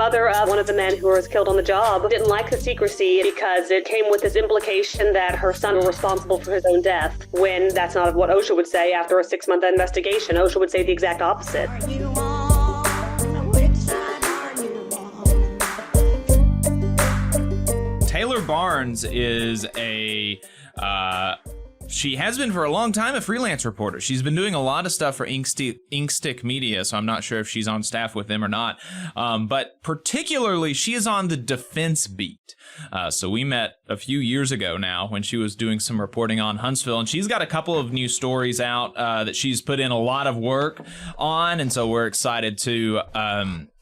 mother of one of the men who was killed on the job didn't like the secrecy because it came with this implication that her son was responsible for his own death, when that's not what OSHA would say after a 6-month investigation. OSHA would say the exact opposite. Taylor Barnes is she has been for a long time a freelance reporter. She's been doing a lot of stuff for Inkstick Media, so I'm not sure if she's on staff with them or not. But particularly, she is on the defense beat. So we met a few years ago now when she was doing some reporting on Huntsville, and she's got a couple of new stories out that she's put in a lot of work on, and so we're excited to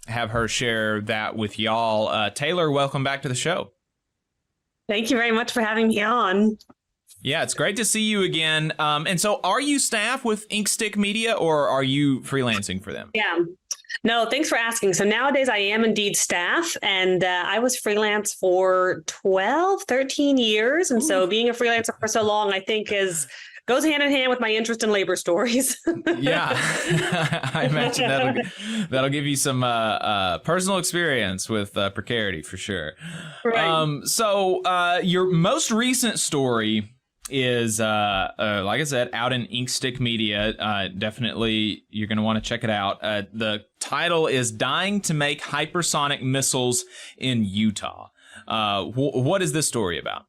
have her share that with y'all. Taylor, welcome back to the show. Thank you very much for having me on. Yeah, it's great to see you again. And so are you staff with Inkstick Media, or are you freelancing for them? Yeah. No, thanks for asking. So nowadays I am indeed staff, and I was freelance for 12, 13 years. And so being a freelancer for so long, I think goes hand in hand with my interest in labor stories. Yeah, I imagine that'll give you some personal experience with precarity for sure. Right. So your most recent story is, like I said, out in Inkstick Media. Definitely, you're going to want to check it out. The title is "Dying to Make Hypersonic Missiles in Utah." What is this story about?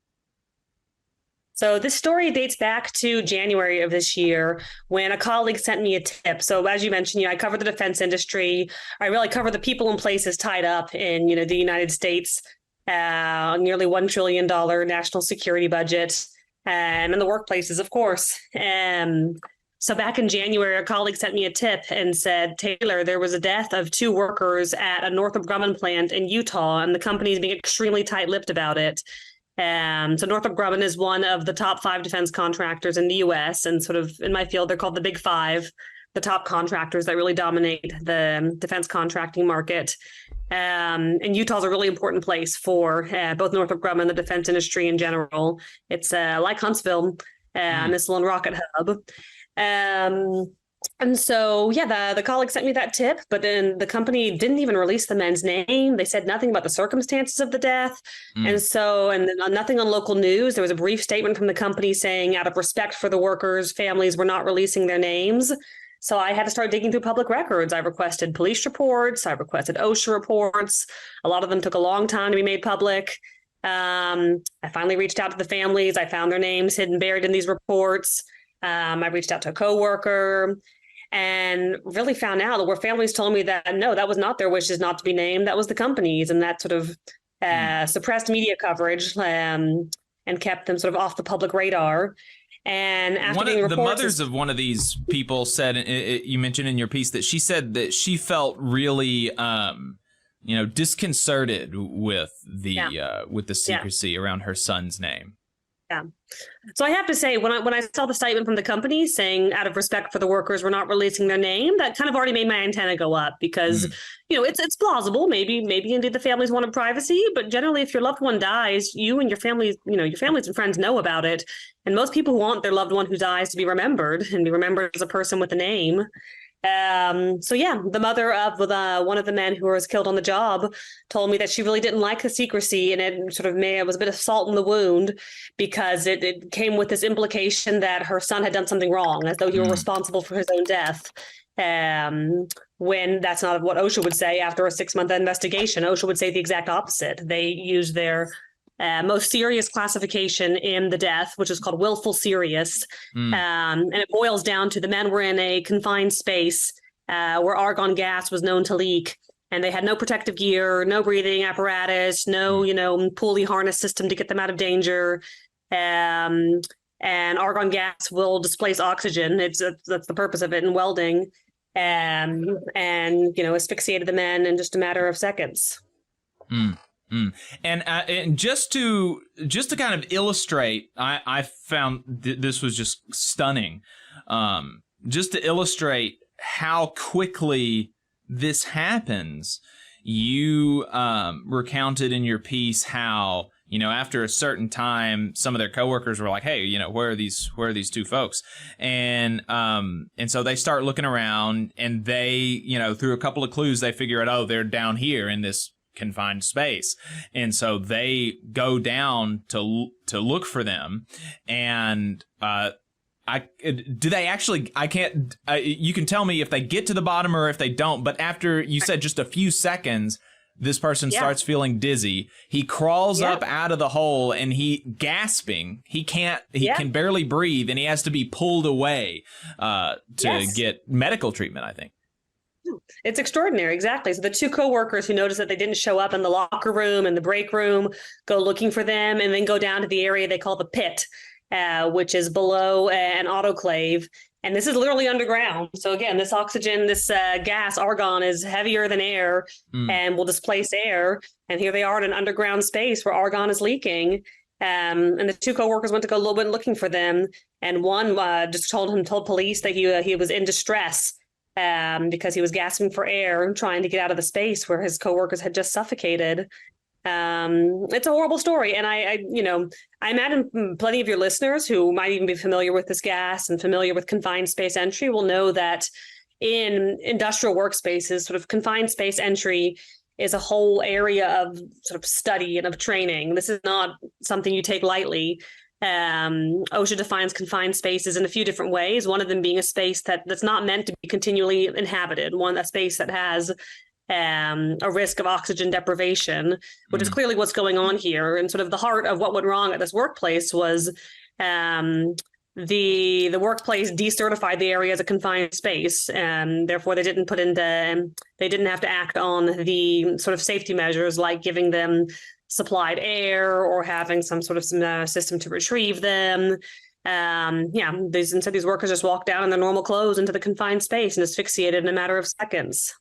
So this story dates back to January of this year when a colleague sent me a tip. So as you mentioned, I cover the defense industry. I really cover the people and places tied up in, the United States, nearly $1 trillion national security budget, and in the workplaces, of course. So back in January, a colleague sent me a tip and said, Taylor, there was a death of 2 workers at a Northrop Grumman plant in Utah, and the company is being extremely tight-lipped about it. So Northrop Grumman is one of the top 5 defense contractors in the U.S. and sort of in my field, they're called the Big Five, the top contractors that really dominate the defense contracting market. And Utah's a really important place for both Northrop Grumman and the defense industry in general. It's like Huntsville, missile and rocket hub. And so, the colleague sent me that tip, but then the company didn't even release the man's name. They said nothing about the circumstances of the death. And then nothing on local news. There was a brief statement from the company saying, out of respect for the workers' families, we're not releasing their names. So I had to start digging through public records. I requested police reports. I requested OSHA reports. A lot of them took a long time to be made public. I finally reached out to the families. I found their names hidden, buried in these reports. I reached out to a coworker and really found out where families told me that, no, that was not their wishes not to be named. That was the company's, and that sort of suppressed media coverage and kept them sort of off the public radar. And after being reports, the mothers of one of these people said, you mentioned in your piece that she said that she felt really, disconcerted with the secrecy around her son's name. Yeah. So I have to say, when I saw the statement from the company saying, out of respect for the workers, we're not releasing their name, that kind of already made my antenna go up because, it's plausible. Maybe indeed the families wanted privacy, but generally, if your loved one dies, you and your family, your families and friends know about it. And most people want their loved one who dies to be remembered and be remembered as a person with a name. The mother of one of the men who was killed on the job told me that she really didn't like the secrecy, and it sort of was a bit of salt in the wound because it came with this implication that her son had done something wrong, as though he were responsible for his own death. When that's not what OSHA would say after a 6-month investigation. OSHA would say the exact opposite. They use their most serious classification in the death, which is called willful serious. And it boils down to the men were in a confined space where argon gas was known to leak, and they had no protective gear, no breathing apparatus, no, pulley harness system to get them out of danger. And argon gas will displace oxygen. That's the purpose of it in welding. And asphyxiated the men in just a matter of seconds. And just to kind of illustrate, I found this was just stunning. Just to illustrate how quickly this happens, you recounted in your piece how, after a certain time, some of their coworkers were like, hey, where are these 2 folks? And so they start looking around, and they, through a couple of clues, they figure out, oh, they're down here in this confined space. And so they go down to look for them. And you can tell me if they get to the bottom or if they don't, but after you said just a few seconds, this person starts feeling dizzy. He crawls up out of the hole and he gasping. He can barely breathe, and he has to be pulled away to get medical treatment, I think. It's extraordinary. Exactly. So the two coworkers who noticed that they didn't show up in the locker room and the break room go looking for them, and then go down to the area they call the pit, which is below an autoclave. And this is literally underground. So again, this oxygen, this gas, argon, is heavier than air and will displace air. And here they are in an underground space where argon is leaking. And the two coworkers went to go went looking for them. And one just told police that he was in distress because he was gasping for air and trying to get out of the space where his coworkers had just suffocated. It's a horrible story. And I imagine plenty of your listeners who might even be familiar with this gas and familiar with confined space entry will know that in industrial workspaces, sort of confined space entry is a whole area of sort of study and of training. This is not something you take lightly. OSHA defines confined spaces in a few different ways, one of them being a space that's not meant to be continually inhabited, a space that has a risk of oxygen deprivation, which is clearly what's going on here. And sort of the heart of what went wrong at this workplace was the workplace decertified the area as a confined space, and therefore they didn't have to act on the sort of safety measures like giving them supplied air or having some sort of system to retrieve them. Instead these workers just walked down in their normal clothes into the confined space and asphyxiated in a matter of seconds.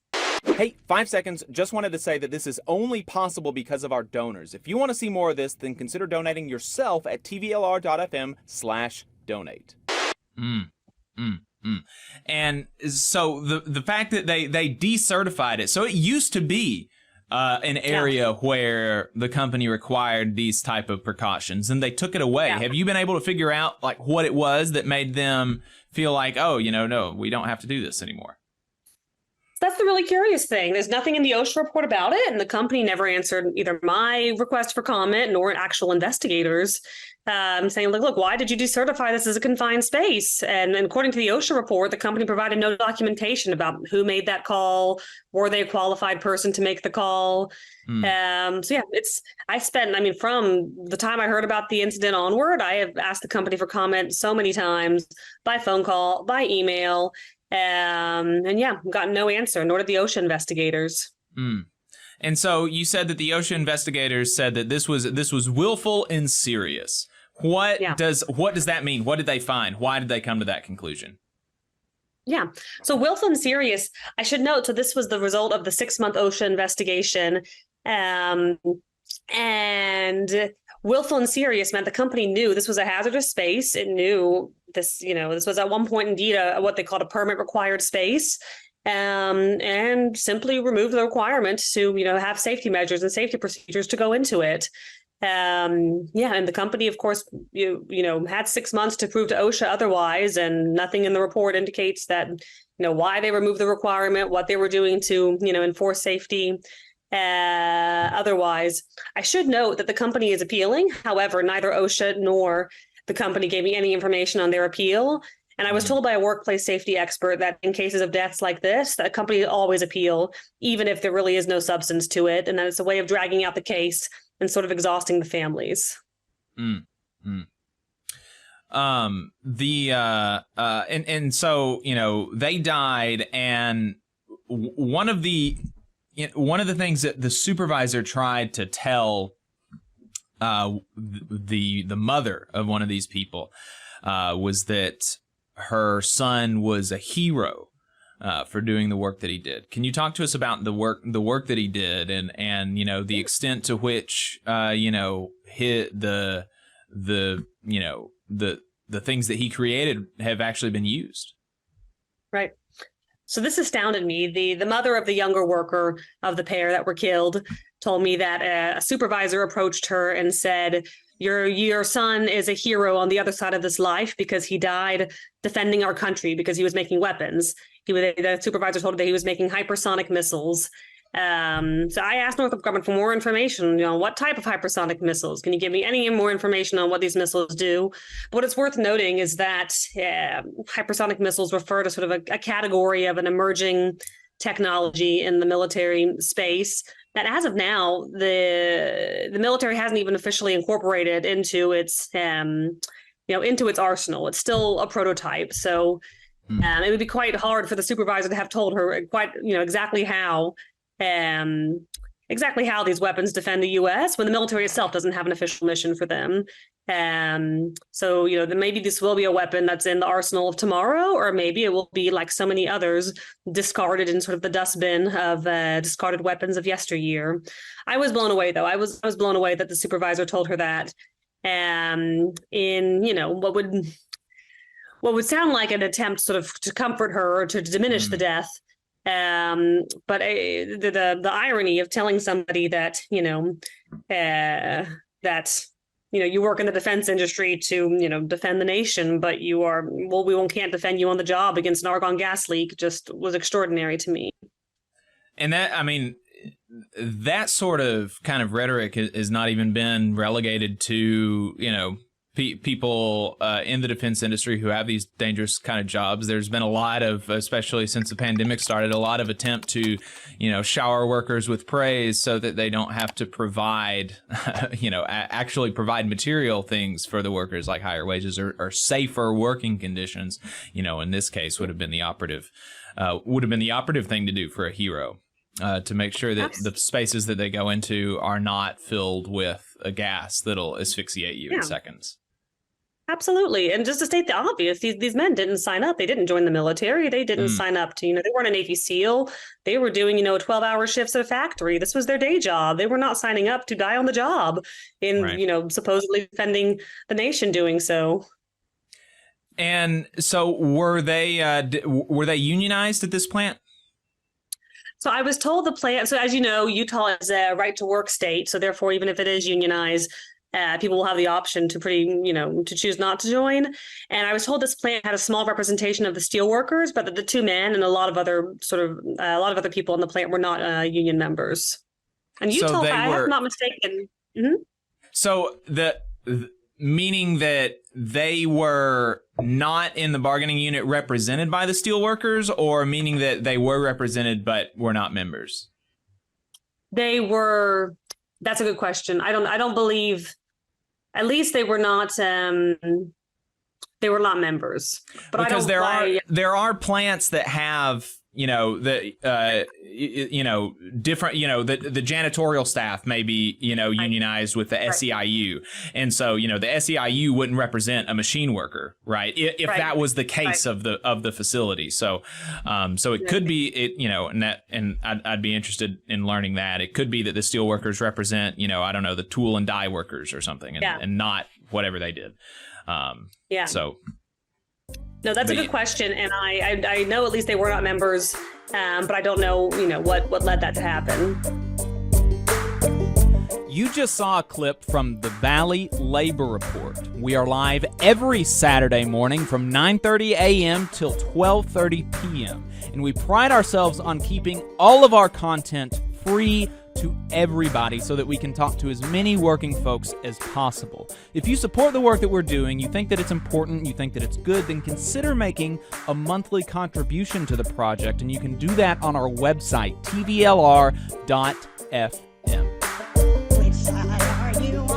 Hey, 5 seconds. Just wanted to say that this is only possible because of our donors. If you want to see more of this, then consider donating yourself at tvlr.fm/donate. And so the fact that they decertified it, so it used to be an area where the company required these type of precautions, and they took it away. Yeah. Have you been able to figure out like what it was that made them feel like, no, we don't have to do this anymore? That's the really curious thing. There's nothing in the OSHA report about it, and the company never answered either my request for comment nor actual investigators saying, look, why did you decertify this as a confined space? And according to the OSHA report, the company provided no documentation about who made that call. Were they a qualified person to make the call? From the time I heard about the incident onward, I have asked the company for comment so many times by phone call, by email. Gotten no answer, nor did the OSHA investigators. And so you said that the OSHA investigators said that this was willful and serious. What does that mean? What did they find? Why did they come to that conclusion? Yeah. So willful and serious, I should note, so this was the result of the 6-month OSHA investigation. And willful and serious meant the company knew this was a hazardous space. It knew this, this was at one point indeed what they called a permit required space, and simply removed the requirement to, have safety measures and safety procedures to go into it. And the company, of course, had 6 months to prove to OSHA otherwise, and nothing in the report indicates that, why they removed the requirement, what they were doing to, enforce safety. Otherwise, I should note that the company is appealing. However, neither OSHA nor the company gave me any information on their appeal. And I was told by a workplace safety expert that in cases of deaths like this, that companies always appeal, even if there really is no substance to it. And that it's a way of dragging out the case and sort of exhausting the families. So, they died, and one of the things that the supervisor tried to tell the mother of one of these people was that her son was a hero for doing the work that he did. Can you talk to us about the work that he did, and the extent to which the things that he created have actually been used? Right. So this astounded me. The mother of the younger worker of the pair that were killed told me that a supervisor approached her and said, your son is a hero on the other side of this life because he died defending our country because he was making weapons. The supervisor told her that he was making hypersonic missiles. So I asked Northrop Grumman for more information, what type of hypersonic missiles? Can you give me any more information on what these missiles do? But what it's worth noting is that hypersonic missiles refer to sort of a category of an emerging technology in the military space that, as of now, the military hasn't even officially incorporated into its into its arsenal. It's still a prototype, so it would be quite hard for the supervisor to have told her exactly how these weapons defend the U.S. when the military itself doesn't have an official mission for them. So then maybe this will be a weapon that's in the arsenal of tomorrow, or maybe it will be like so many others, discarded in sort of the dustbin of discarded weapons of yesteryear. I was blown away, though. I was blown away that the supervisor told her that. In what would sound like an attempt sort of to comfort her or to diminish the death. But the irony of telling somebody that you work in the defense industry to defend the nation, but we can't defend you on the job against an argon gas leak, just was extraordinary to me. And that sort of kind of rhetoric has not even been relegated to people in the defense industry who have these dangerous kind of jobs. There's been a lot of, especially since the pandemic started, a lot of attempt to, shower workers with praise so that they don't have to provide, actually provide material things for the workers, like higher wages or safer working conditions. In this case, would have been the operative thing to do for a hero, to make sure that the spaces that they go into are not filled with a gas that'll asphyxiate you in seconds. Absolutely. And just to state the obvious, these men didn't sign up. They didn't join the military. They didn't sign up to, they weren't a Navy SEAL. They were doing, 12-hour shifts at a factory. This was their day job. They were not signing up to die on the job in, supposedly defending the nation doing so. And so were they unionized at this plant? So I was told the plant, so as you know, Utah is a right to work state. So therefore, even if it is unionized, people will have the option to to choose not to join. And I was told this plant had a small representation of the steel workers, but that the two men and a lot of other people in the plant were not union members. And Utah, if I'm not mistaken. Mm-hmm. So meaning that they were not in the bargaining unit represented by the steelworkers, or meaning that they were represented but were not members? They were. That's a good question. I don't believe. At least they were not. They were not members. But because there are plants that have different, the janitorial staff may be, unionized with the SEIU. And so, the SEIU wouldn't represent a machine worker, right? If that was the case of the facility. So, it could be, and I'd be interested in learning that. It could be that the steel workers represent, the tool and die workers or something, and not whatever they did. So. No, that's a good question, and I know at least they were not members, but I don't know, what led that to happen. You just saw a clip from the Valley Labor Report. We are live every Saturday morning from 9:30 a.m. till 12:30 p.m., and we pride ourselves on keeping all of our content free to everybody so that we can talk to as many working folks as possible. If you support the work that we're doing, you think that it's important, you think that it's good, then consider making a monthly contribution to the project, and you can do that on our website, tvlr.fm. Which side are you on?